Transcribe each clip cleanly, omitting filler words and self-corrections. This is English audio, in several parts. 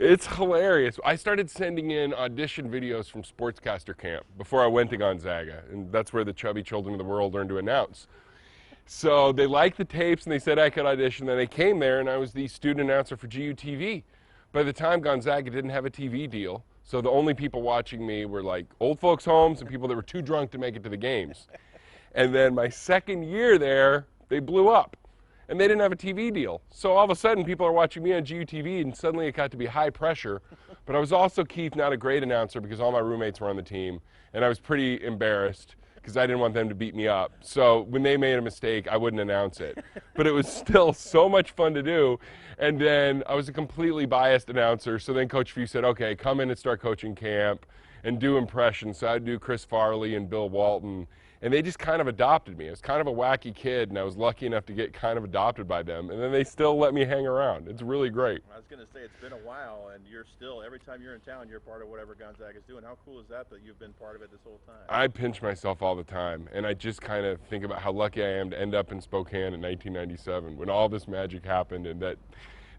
It's hilarious. I started sending in audition videos from sportscaster camp before I went to Gonzaga, and that's where the chubby children of the world learn to announce. So they liked the tapes, and they said I could audition. Then they came there, and I was the student announcer for GUTV. By the time Gonzaga didn't have a TV deal, so the only people watching me were like old folks' homes and people that were too drunk to make it to the games. And then my second year there, they blew up. And they didn't have a TV deal. So all of a sudden, people are watching me on GUTV, and suddenly it got to be high pressure. But I was also, Keith, not a great announcer because all my roommates were on the team, and I was pretty embarrassed because I didn't want them to beat me up. So when they made a mistake, I wouldn't announce it. But it was still so much fun to do. And then I was a completely biased announcer, so then Coach Few said, okay, come in and start coaching camp and do impressions. So I'd do Chris Farley and Bill Walton. And they just kind of adopted me. I was kind of a wacky kid, and I was lucky enough to get kind of adopted by them. And then they still let me hang around. It's really great. I was going to say, it's been a while, and you're still, every time you're in town, you're part of whatever Gonzaga's doing. How cool is that you've been part of it this whole time? I pinch myself all the time, and I just kind of think about how lucky I am to end up in Spokane in 1997 when all this magic happened, and that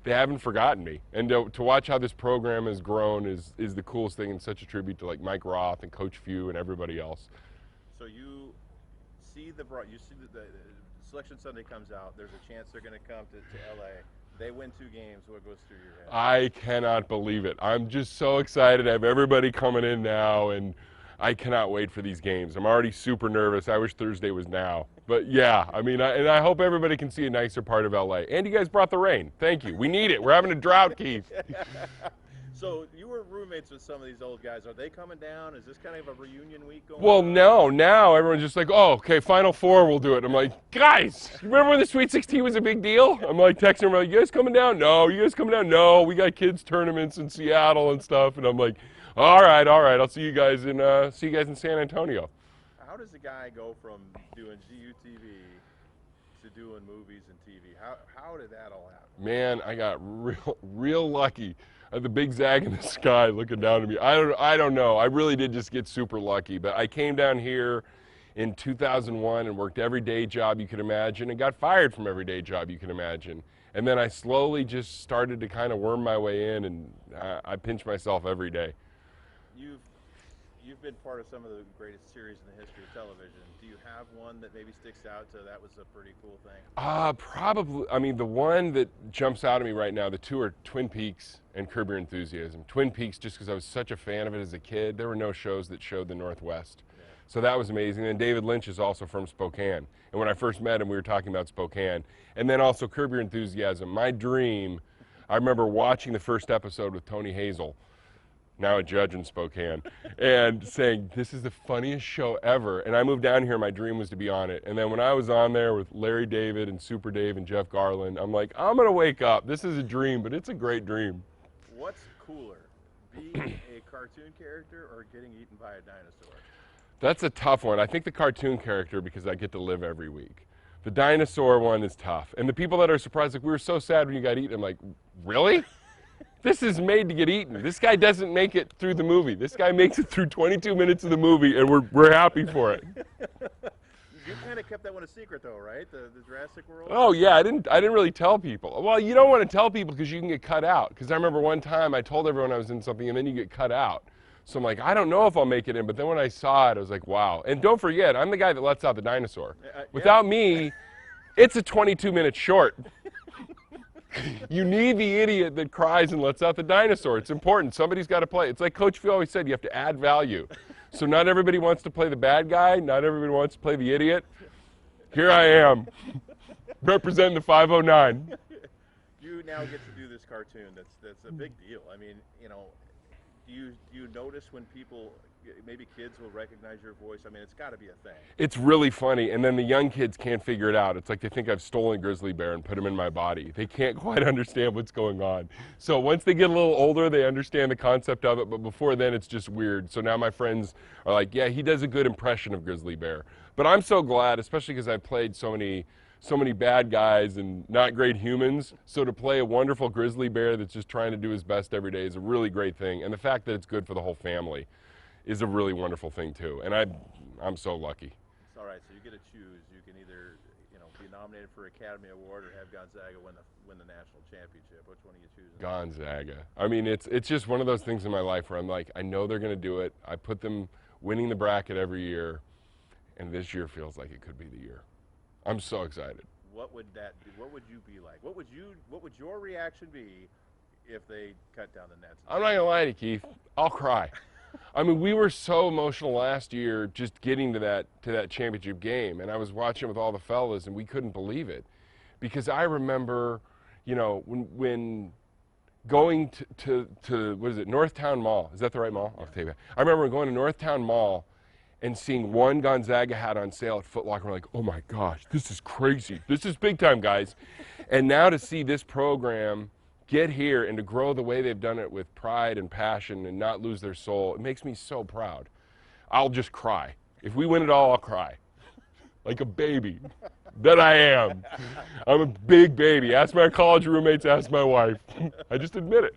they haven't forgotten me. And to watch how this program has grown is the coolest thing, and such a tribute to like Mike Roth and Coach Few and everybody else. So you see the Selection Sunday comes out. There's a chance they're going to come to LA. They win 2 games. What goes through your head? I cannot believe it. I'm just so excited. I have everybody coming in now, and I cannot wait for these games. I'm already super nervous. I wish Thursday was now. But yeah, I mean, and I hope everybody can see a nicer part of LA. And you guys brought the rain. Thank you. We need it. We're having a drought, Keith. So you were roommates with some of these old guys. Are they coming down? Is this kind of a reunion week going Well, on? no. Now everyone's just like, oh, okay, Final Four, we'll do it. I'm like, guys, you remember when the Sweet 16 was a big deal? I'm like texting them, like, you guys coming down? No. You guys coming down? No. We got kids tournaments in Seattle and stuff. And I'm like, all right. I'll see you guys in San Antonio. How does a guy go from doing GUTV to doing movies and TV? How did that all happen? Man, I got real lucky. I had the big Zag in the sky looking down at me. I don't know. I really did just get super lucky. But I came down here in 2001 and worked every day job you could imagine and got fired from every day job you can imagine. And then I slowly just started to kind of worm my way in, and I pinch myself every day. You've been part of some of the greatest series in the history of television. Do you have one that maybe sticks out to that was a pretty cool thing? Probably. I mean, the one that jumps out at me right now, the 2 are Twin Peaks and Curb Your Enthusiasm. Twin Peaks, just because I was such a fan of it as a kid. There were no shows that showed the Northwest. Yeah. So that was amazing. And David Lynch is also from Spokane. And when I first met him, we were talking about Spokane. And then also Curb Your Enthusiasm. My dream, I remember watching the first episode with Tony Hazel, now a judge in Spokane, and saying, this is the funniest show ever. And I moved down here, my dream was to be on it. And then when I was on there with Larry David and Super Dave and Jeff Garland, I'm like, I'm gonna wake up. This is a dream, but it's a great dream. What's cooler, being a cartoon character or getting eaten by a dinosaur? That's a tough one. I think the cartoon character, because I get to live every week. The dinosaur one is tough. And the people that are surprised, like, we were so sad when you got eaten, I'm like, really? This is made to get eaten. This guy doesn't make it through the movie. This guy makes it through 22 minutes of the movie, and we're happy for it. You kind of kept that one a secret, though, right? The Jurassic World? Oh, yeah. I didn't really tell people. Well, you don't want to tell people because you can get cut out. Because I remember one time I told everyone I was in something, and then you get cut out. So I'm like, I don't know if I'll make it in. But then when I saw it, I was like, wow. And don't forget, I'm the guy that lets out the dinosaur. Without me, it's a 22-minute short. You need the idiot that cries and lets out the dinosaur. It's important. Somebody's got to play. It's like Coach Phil always said, you have to add value. So not everybody wants to play the bad guy. Not everybody wants to play the idiot. Here I am, representing the 509. You now get to do this cartoon. That's a big deal. I mean, you know, do you notice when people, maybe kids will recognize your voice? I mean, it's got to be a thing. It's really funny, and then the young kids can't figure it out. It's like they think I've stolen Grizzly Bear and put him in my body. They can't quite understand what's going on. So once they get a little older, they understand the concept of it, but before then it's just weird. So now my friends are like, yeah, he does a good impression of Grizzly Bear. But I'm so glad, especially because I've played so many bad guys and not great humans. So to play a wonderful grizzly bear that's just trying to do his best every day is a really great thing. And the fact that it's good for the whole family is a really wonderful thing too. And I'm so lucky. It's all right. So you get to choose. You can either, be nominated for Academy Award or have Gonzaga win the national championship? Which one are you choosing? Gonzaga. I mean, it's just one of those things in my life where I'm like, I know they're going to do it. I put them winning the bracket every year, and this year feels like it could be the year. I'm so excited. What would that be? What would you be like? What would your reaction be if they cut down the nets? I'm not going to lie to you, Keith. I'll cry. I mean, we were so emotional last year just getting to that championship game, and I was watching with all the fellas, and we couldn't believe it, because I remember, you know, when going to what is it, Northtown Mall? Is that the right mall? I'll tell you. I remember going to Northtown Mall and seeing one Gonzaga hat on sale at Foot Locker. We're like, oh my gosh, this is crazy. This is big time, guys. And now to see this program get here and to grow the way they've done it with pride and passion and not lose their soul, it makes me so proud. I'll just cry. If we win it all, I'll cry. Like a baby that I am. I'm a big baby. Ask my college roommates, ask my wife. I just admit it.